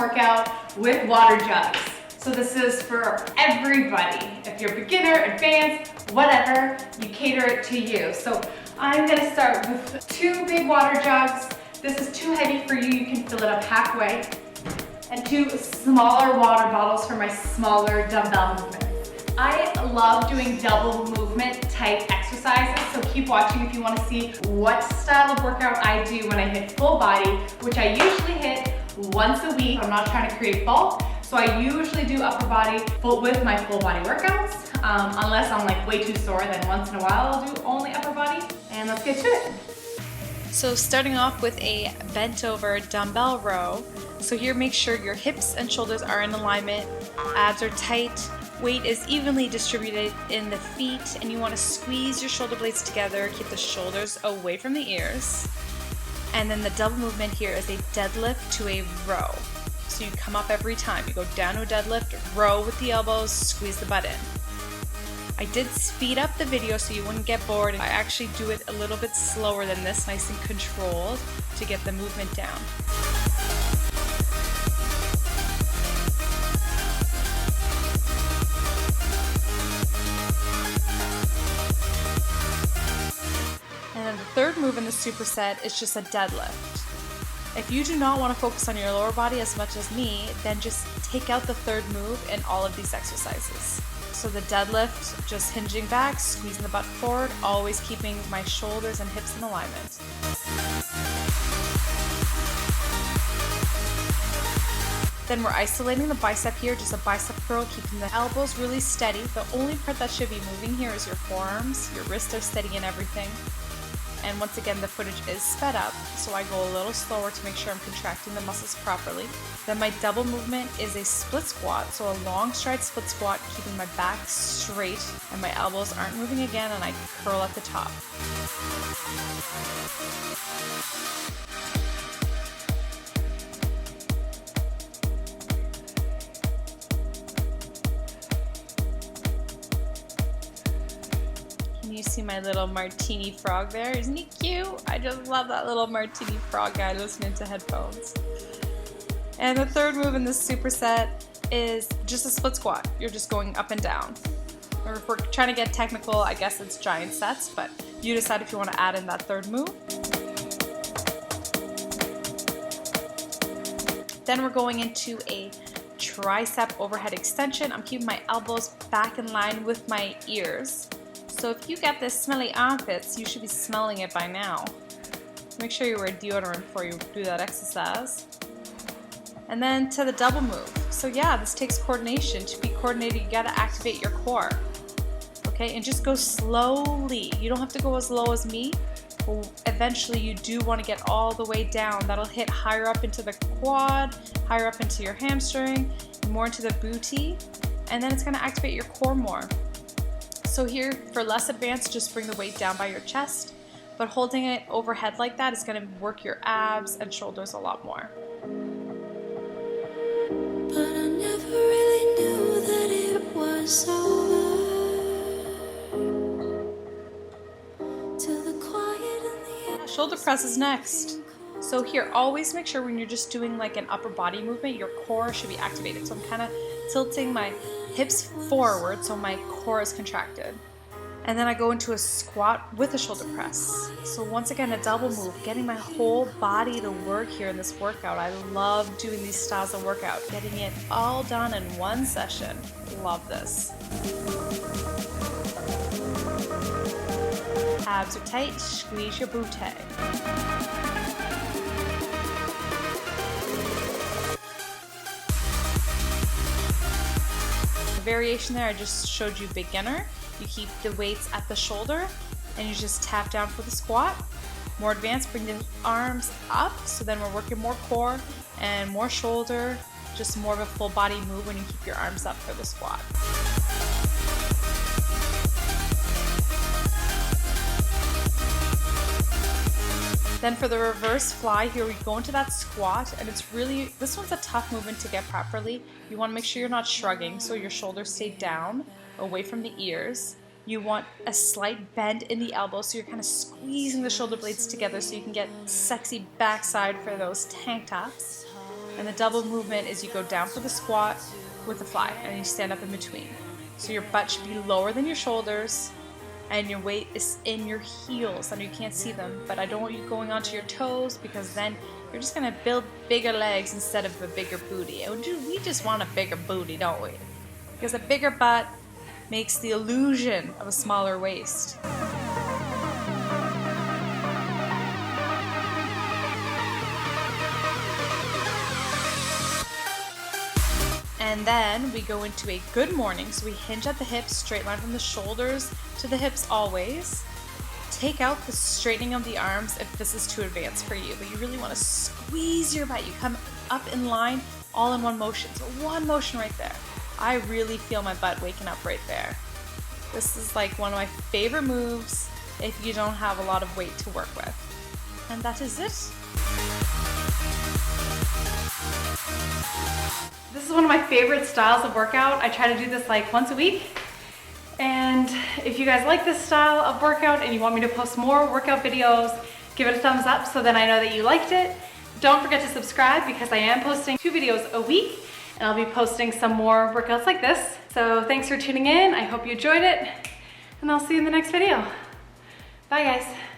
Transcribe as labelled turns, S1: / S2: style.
S1: workout with water jugs. So this is for everybody. If you're beginner, advanced, whatever, you cater it to you. So I'm gonna start with 2 big water jugs. This is too heavy for you, you can fill it up halfway. And 2 smaller water bottles for my smaller dumbbell movements. I love doing double movement type exercises, so keep watching if you want to see what style of workout I do when I hit full body, which I usually hit once a week. I'm not trying to create bulk, so I usually do upper body with my full body workouts, unless I'm like way too sore, then once in a while I'll do only upper body, and let's get to it.
S2: So starting off with a bent over dumbbell row. So here make sure your hips and shoulders are in alignment, abs are tight, weight is evenly distributed in the feet, and you want to squeeze your shoulder blades together, keep the shoulders away from the ears. And then the double movement here is a deadlift to a row. So you come up every time, you go down to a deadlift, row with the elbows, squeeze the butt in. I did speed up the video so you wouldn't get bored. I actually do it a little bit slower than this, nice and controlled, to get the movement down. And then the third move in the superset is just a deadlift. If you do not want to focus on your lower body as much as me, then just take out the third move in all of these exercises. So the deadlift, just hinging back, squeezing the butt forward, always keeping my shoulders and hips in alignment. Then we're isolating the bicep here, just a bicep curl, keeping the elbows really steady. The only part that should be moving here is your forearms. Your wrists are steady and everything. And once again, the footage is sped up, so I go a little slower to make sure I'm contracting the muscles properly. Then my double movement is a split squat, so a long stride split squat, keeping my back straight and my elbows aren't moving again, and I curl at the top. You see my little martini frog there? Isn't he cute? I just love that little martini frog guy listening to headphones. And the third move in this superset is just a split squat. You're just going up and down. Or if we're trying to get technical, I guess it's giant sets, but you decide if you want to add in that third move. Then we're going into a tricep overhead extension. I'm keeping my elbows back in line with my ears. So if you get this smelly armpits, you should be smelling it by now. Make sure you wear deodorant before you do that exercise. And then to the double move. So yeah, this takes coordination. To be coordinated, you gotta activate your core. Okay, and just go slowly. You don't have to go as low as me. But eventually you do want to get all the way down. That'll hit higher up into the quad, higher up into your hamstring, more into the booty, and then it's gonna activate your core more. So here, for less advanced, just bring the weight down by your chest, but holding it overhead like that is going to work your abs and shoulders a lot more.
S3: But I never really knew that it was over till the quiet and the
S2: Shoulder press is next. So here, always make sure when you're just doing like an upper body movement, your core should be activated. So I'm kind of tilting my hips forward so my core is contracted. And then I go into a squat with a shoulder press. So once again, a double move, getting my whole body to work here in this workout. I love doing these styles of workout, getting it all done in one session. Love this. Abs are tight, squeeze your booty. Variation there, I just showed you beginner. You keep the weights at the shoulder and you just tap down for the squat. More advanced, bring the arms up, so then we're working more core and more shoulder, just more of a full body move when you keep your arms up for the squat. Then for the reverse fly, here we go into that squat, and it's really, this one's a tough movement to get properly. You want to make sure you're not shrugging, so your shoulders stay down, away from the ears. You want a slight bend in the elbow, so you're kind of squeezing the shoulder blades together so you can get sexy backside for those tank tops. And the double movement is you go down for the squat with the fly, and you stand up in between. So your butt should be lower than your shoulders, and your weight is in your heels. I know you can't see them, but I don't want you going onto your toes, because then you're just gonna build bigger legs instead of a bigger booty. And we just want a bigger booty, don't we? Because a bigger butt makes the illusion of a smaller waist. And then we go into a good morning. So we hinge at the hips, straight line from the shoulders to the hips always. Take out the straightening of the arms if this is too advanced for you, but you really want to squeeze your butt. You come up in line, all in one motion. So one motion right there. I really feel my butt waking up right there. This is like one of my favorite moves if you don't have a lot of weight to work with. And that is it.
S1: This is one of my favorite styles of workout. I try to do this like once a week. And if you guys like this style of workout and you want me to post more workout videos, give it a thumbs up so then I know that you liked it. Don't forget to subscribe because I am posting 2 videos a week and I'll be posting some more workouts like this. So thanks for tuning in. I hope you enjoyed it and I'll see you in the next video. Bye guys.